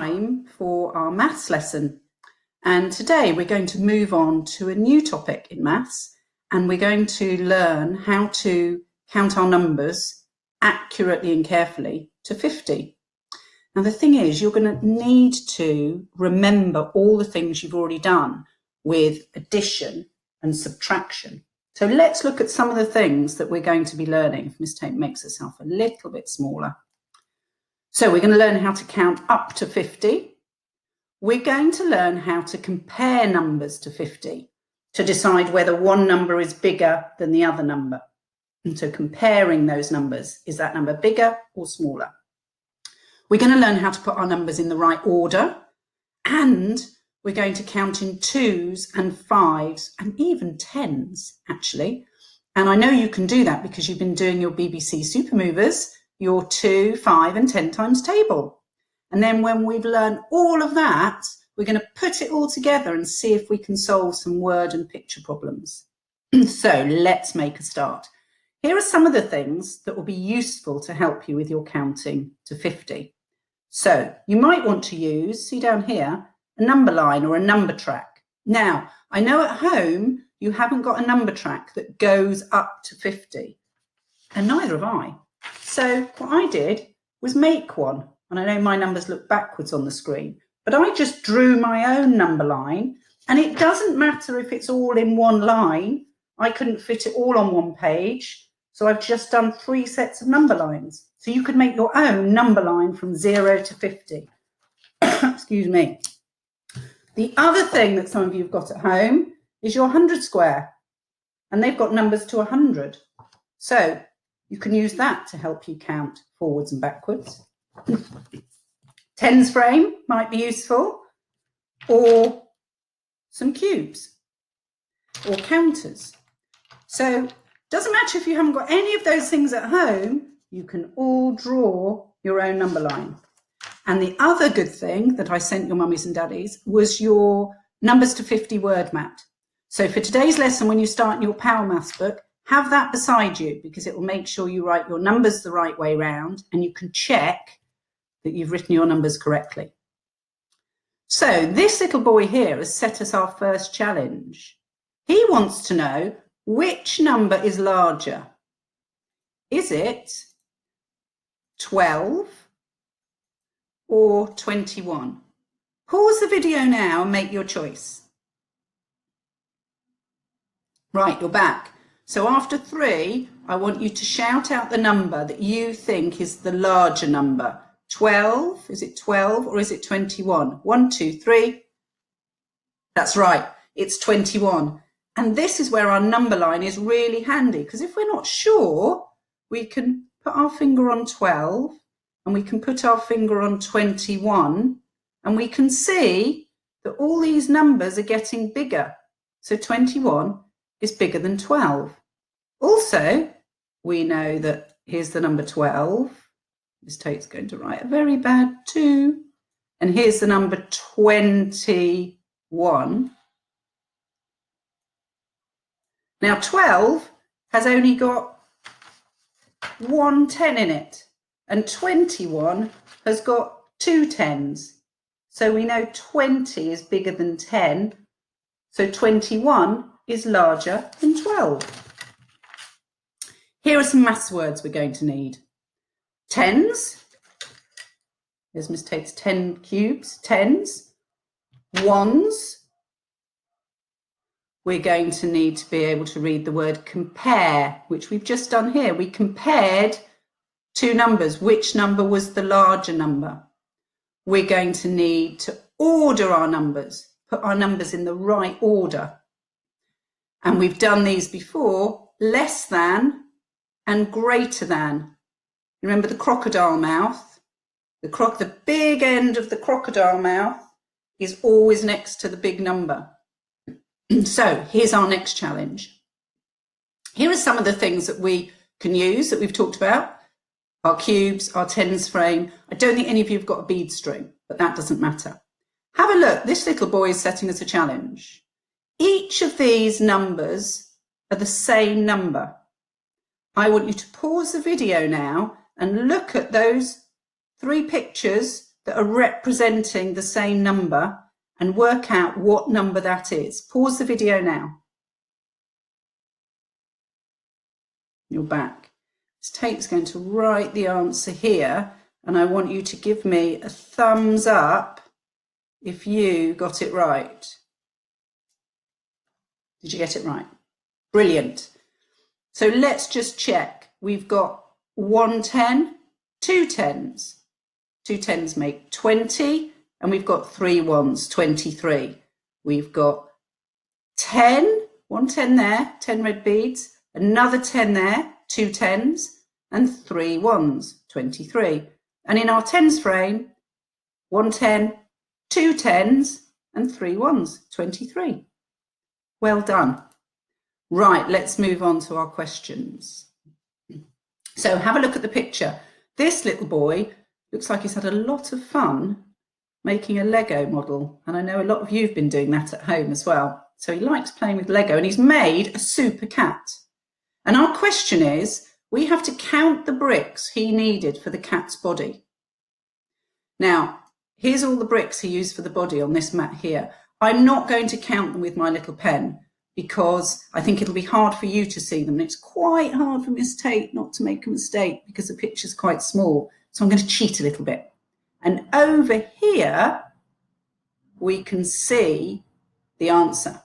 Time for our maths lesson, and today we're going to move on to a new topic in maths, and we're going to learn how to count our numbers accurately and carefully to 50. Now the thing is, you're going to need to remember all the things you've already done with addition and subtraction. So let's look at some of the things that we're going to be learning. If Miss Tate makes herself a little bit smaller. So we're going to learn how to count up to 50. We're going to learn how to compare numbers to 50 to decide whether one number is bigger than the other number. And so comparing those numbers, is that number bigger or smaller? We're going to learn how to put our numbers in the right order, and we're going to count in 2s and 5s and even 10s actually. And I know you can do that because you've been doing your BBC Super Movers, your 2, 5 and 10 times table. And then when we've learned all of that, we're going to put it all together and see if we can solve some word and picture problems. So let's make a start. Here are some of the things that will be useful to help you with your counting to 50. So you might want to use, see down here, a number line or a number track. Now, I know at home you haven't got a number track that goes up to 50, and neither have I. So what I did was make one, and I know my numbers look backwards on the screen, but I just drew my own number line, and it doesn't matter if it's all in one line. I couldn't fit it all on one page, so I've just done 3 sets of number lines. So you could make your own number line from 0 to 50. Excuse me. The other thing that some of you have got at home is your 100 square, and they've got numbers to 100. So you can use that to help you count forwards and backwards. Tens frame might be useful, or some cubes, or counters. So doesn't matter if you haven't got any of those things at home, you can all draw your own number line. And the other good thing that I sent your mummies and daddies was your numbers to 50 word mat. So for today's lesson, when you start your Power Maths book, have that beside you, because it will make sure you write your numbers the right way round, and you can check that you've written your numbers correctly. So this little boy here has set us our first challenge. He wants to know which number is larger. Is it 12 or 21? Pause the video now and make your choice. Right, you're back. So after 3, I want you to shout out the number that you think is the larger number. 12, is it 12 or is it 21? 1, 2, 3. That's right, it's 21. And this is where our number line is really handy, because if we're not sure, we can put our finger on 12 and we can put our finger on 21, and we can see that all these numbers are getting bigger. So 21 is bigger than 12. Also, we know that here's the number 12. Miss Tate's going to write a very bad 2. And here's the number 21. Now 12 has only got 1 10 in it, and 21 has got 2 10s. So we know 20 is bigger than 10. So 21 is larger than 12. Here are some maths words we're going to need. Tens. There's Miss Tate's 10 cubes. Tens. Ones. We're going to need to be able to read the word compare, which we've just done here. We compared 2 numbers. Which number was the larger number? We're going to need to order our numbers, put our numbers in the right order. And we've done these before, less than and greater than. Remember the crocodile mouth? The big end of the crocodile mouth is always next to the big number. So here's our next challenge. Here are some of the things that we can use that we've talked about. Our cubes, our tens frame. I don't think any of you have got a bead string, but that doesn't matter. Have a look. This little boy is setting us a challenge. Each of these numbers are the same number. I want you to pause the video now and look at those 3 pictures that are representing the same number and work out what number that is. Pause the video now. You're back. Tate's going to write the answer here, and I want you to give me a thumbs up if you got it right. Did you get it right? Brilliant. So let's just check. We've got 1 10, 2 10s. 2 10s make 20, and we've got 3 1s, 23. We've got 10, 1 10 there, 10 red beads, another 10 there, 2 10s, and 3 1s, 23. And in our tens frame, 1 10, 2 10s, and 3 1s, 23. Well done. Right, let's move on to our questions. So have a look at the picture. This little boy looks like he's had a lot of fun making a Lego model. And I know a lot of you have been doing that at home as well. So he likes playing with Lego, and he's made a super cat. And our question is, we have to count the bricks he needed for the cat's body. Now, here's all the bricks he used for the body on this mat here. I'm not going to count them with my little pen because I think it'll be hard for you to see them. And it's quite hard for Miss Tate not to make a mistake because the picture's quite small. So I'm going to cheat a little bit. And over here, we can see the answer.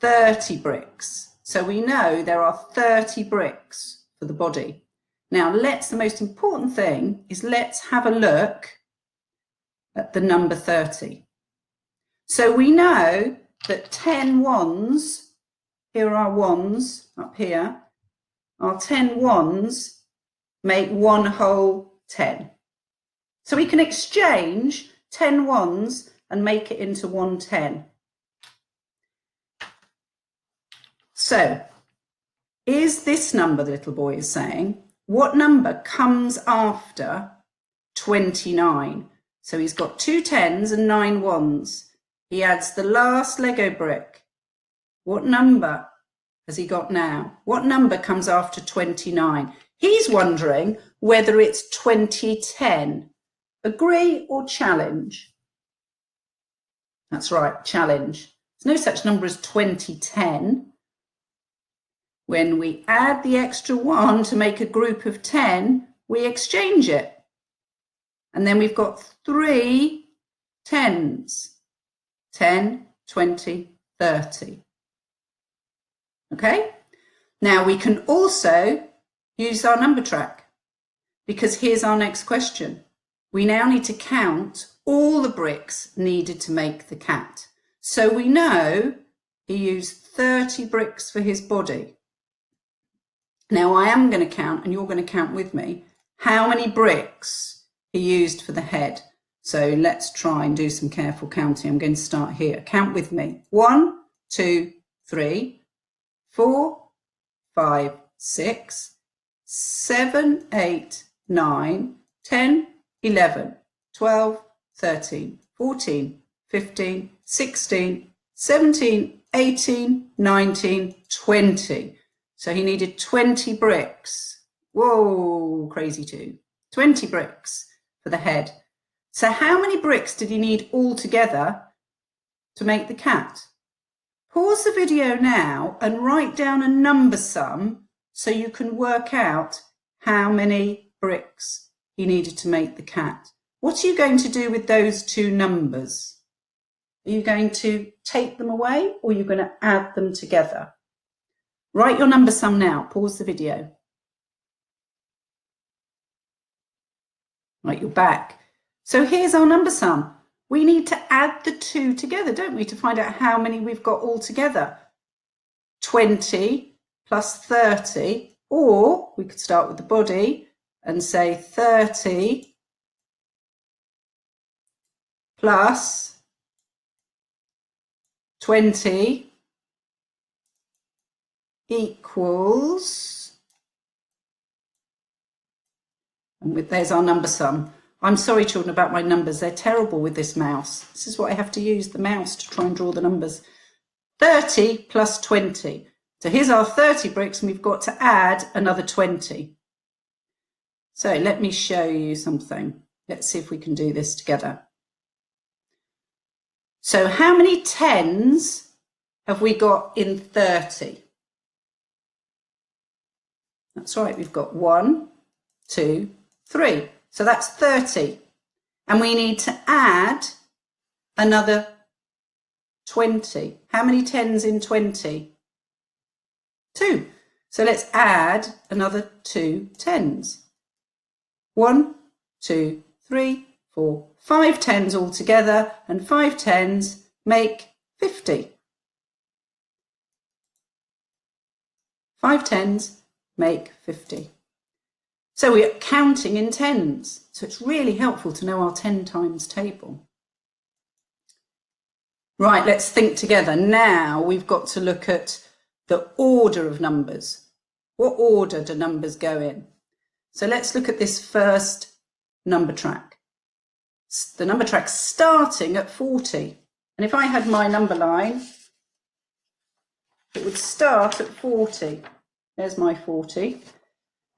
30 bricks. So we know there are 30 bricks for the body. Now the most important thing is let's have a look at the number 30. So we know that 10 ones, here are ones up here, our 10 ones make 1 whole 10. So we can exchange 10 ones and make it into 1 10. So, is this number, the little boy is saying, what number comes after 29? So he's got 2 10s and 9 1s. He adds the last Lego brick. What number has he got now? What number comes after 29? He's wondering whether it's 2010. Agree or challenge? That's right, challenge. There's no such number as 2010. When we add the extra 1 to make a group of 10, we exchange it. And then we've got 3 10s. 10, 20, 30. Okay? Now we can also use our number track because here's our next question. We now need to count all the bricks needed to make the cat. So we know he used 30 bricks for his body. Now I am going to count, and you're going to count with me, how many bricks he used for the head. So let's try and do some careful counting. I'm going to start here. Count with me. 1, 2, 3, 4, 5, 6, 7, 8, 9, 10, 11, 12, 13, 14, 15, 16, 17, 18, 19, 20. So he needed 20 bricks. Whoa, crazy too. 20 bricks for the head. So how many bricks did he need altogether to make the cat? Pause the video now and write down a number sum so you can work out how many bricks he needed to make the cat. What are you going to do with those two numbers? Are you going to take them away or are you going to add them together? Write your number sum now. Pause the video. Right, you're back. So here's our number sum. We need to add the two together, don't we, to find out how many we've got all together. 20 plus 30, or we could start with the body and say 30 plus 20 equals, and there's our number sum. I'm sorry, children, about my numbers. They're terrible with this mouse. This is what I have to use, the mouse, to try and draw the numbers. 30 plus 20. So here's our 30 bricks, and we've got to add another 20. So let me show you something. Let's see if we can do this together. So how many tens have we got in 30? That's right, we've got 1, 2, 3. So that's 30. And we need to add another 20. How many tens in 20? 2. So let's add another 2 tens. 1, 2, 3, 4, 5 tens all together, and 5 tens make 50. 5 tens make 50. So we're counting in tens. So it's really helpful to know our 10 times table. Right, let's think together. Now we've got to look at the order of numbers. What order do numbers go in? So let's look at this first number track. The number track's starting at 40. And if I had my number line, it would start at 40. There's my 40.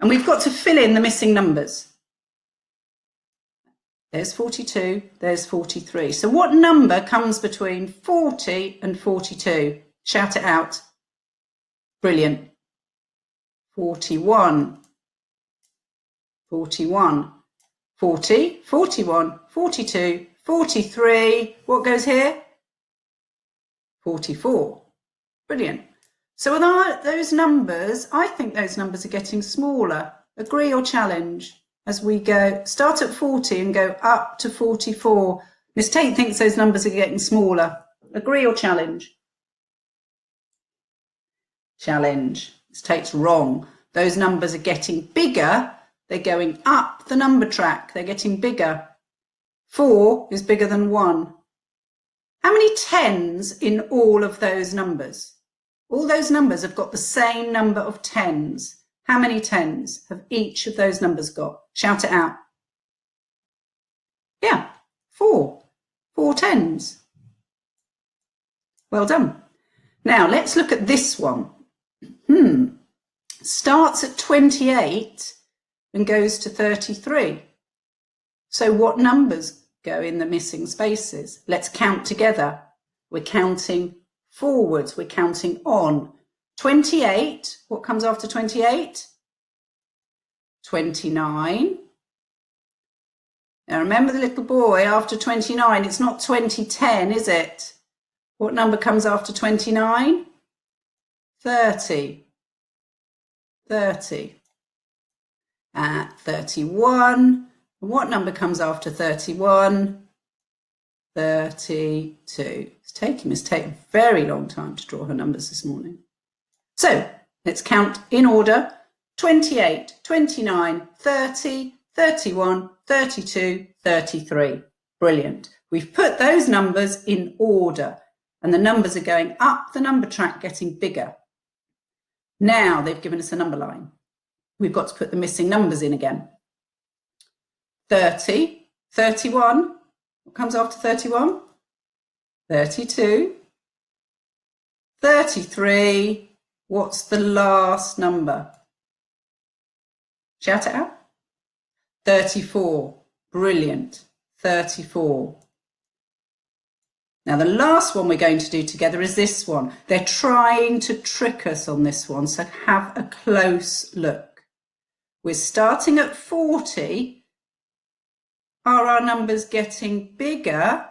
And we've got to fill in the missing numbers. There's 42, there's 43. So what number comes between 40 and 42? Shout it out. Brilliant. 41. 41. 40, 41, 42, 43. What goes here? 44. Brilliant. So with those numbers, I think those numbers are getting smaller. Agree or challenge? As we go, start at 40 and go up to 44. Miss Tate thinks those numbers are getting smaller. Agree or challenge? Challenge. Miss Tate's wrong. Those numbers are getting bigger. They're going up the number track. They're getting bigger. 4 is bigger than 1. How many tens in all of those numbers? All those numbers have got the same number of tens. How many tens have each of those numbers got? Shout it out. Yeah, 4. 4 tens. Well done. Now let's look at this one. Starts at 28 and goes to 33. So what numbers go in the missing spaces? Let's count together. We're counting forwards. We're counting on. 28, what comes after 28? 29. Now remember the little boy, after 29, it's not 2010, is it? What number comes after 29? 30. 30. At 31, and what number comes after 31? 32. It's taken Miss Tate a very long time to draw her numbers this morning. So let's count in order. 28, 29, 30, 31, 32, 33. Brilliant. We've put those numbers in order and the numbers are going up the number track, getting bigger. Now they've given us a number line. We've got to put the missing numbers in again. 30, 31. What comes after 31? 32, 33. What's the last number? Shout it out. 34. Brilliant. 34. Now the last one we're going to do together is this one. They're trying to trick us on this one, so have a close look. We're starting at 40. Are our numbers getting bigger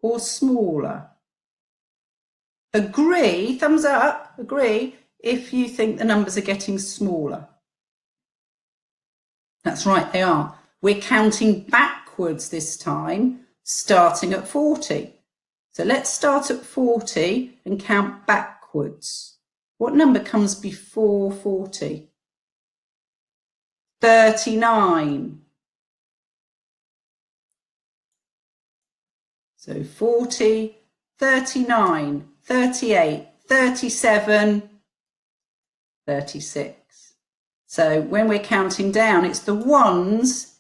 or smaller? Agree, thumbs up, agree, if you think the numbers are getting smaller. That's right, they are. We're counting backwards this time, starting at 40. So let's start at 40 and count backwards. What number comes before 40? 39. So 40, 39, 38, 37, 36. So when we're counting down, it's the ones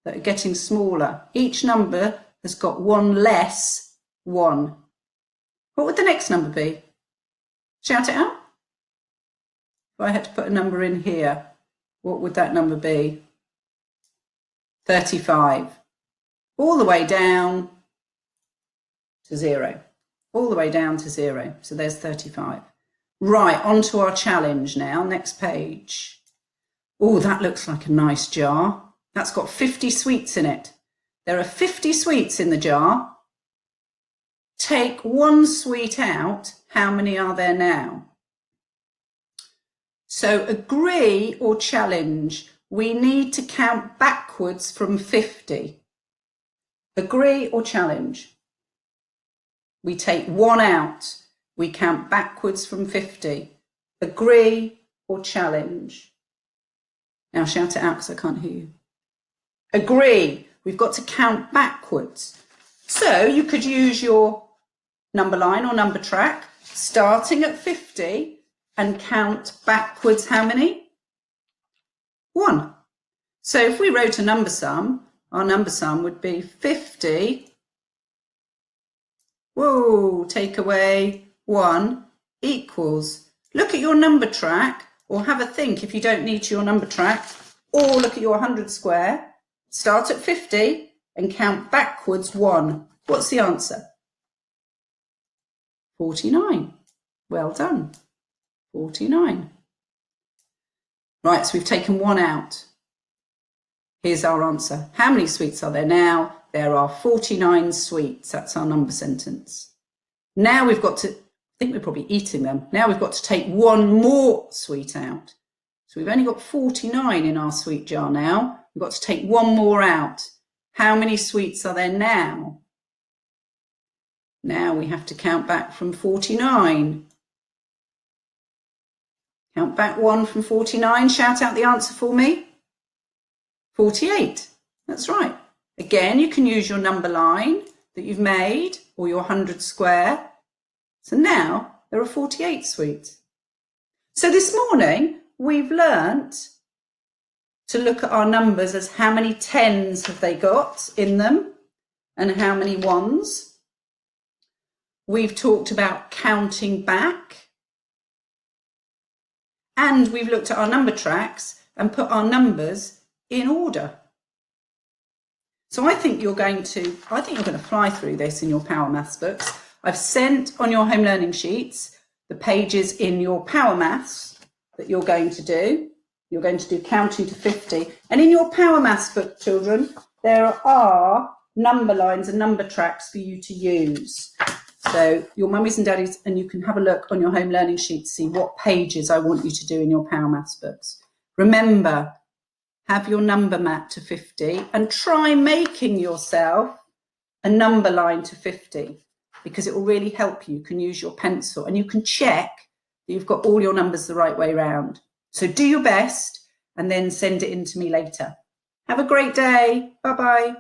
that are getting smaller. Each number has got one less 1. What would the next number be? Shout it out. If I had to put a number in here, what would that number be? 35, all the way down to 0, all the way down to 0. So there's 35. Right, on to our challenge now, next page. Oh, that looks like a nice jar. That's got 50 sweets in it. There are 50 sweets in the jar. Take one sweet out. How many are there now? So agree or challenge. We need to count backwards from 50. Agree or challenge. We take one out. We count backwards from 50. Agree or challenge. Now shout it out because I can't hear you. Agree. We've got to count backwards. So you could use your number line or number track starting at 50 and count backwards how many? 1. So if we wrote a number sum, our number sum would be 50. Whoa, take away 1 equals. Look at your number track, or have a think if you don't need your number track, or look at your 100 square. Start at 50 and count backwards 1. What's the answer? 49. Well done. 49. Right, so we've taken 1 out. Here's our answer. How many sweets are there now? There are 49 sweets. That's our number sentence. Now we've got to, I think we're probably eating them. Now we've got to take 1 more sweet out. So we've only got 49 in our sweet jar now. We've got to take 1 more out. How many sweets are there now? Now we have to count back from 49. Count back 1 from 49. Shout out the answer for me. 48. That's right. Again, you can use your number line that you've made or your 100 square. So now there are 48 sweets. So this morning we've learnt to look at our numbers as how many 10s have they got in them and how many 1s. We've talked about counting back, and we've looked at our number tracks and put our numbers in order. So I think you're going to fly through this in your Power Maths books. I've sent on your home learning sheets the pages in your Power Maths that you're going to do. You're going to do counting to 50. And in your Power Maths book, children, there are number lines and number tracks for you to use. So your mummies and daddies, and you can have a look on your home learning sheet to see what pages I want you to do in your Power Maths books. Remember, have your number map to 50 and try making yourself a number line to 50 because it will really help you. You can use your pencil and you can check that you've got all your numbers the right way round. So do your best and then send it in to me later. Have a great day. Bye-bye.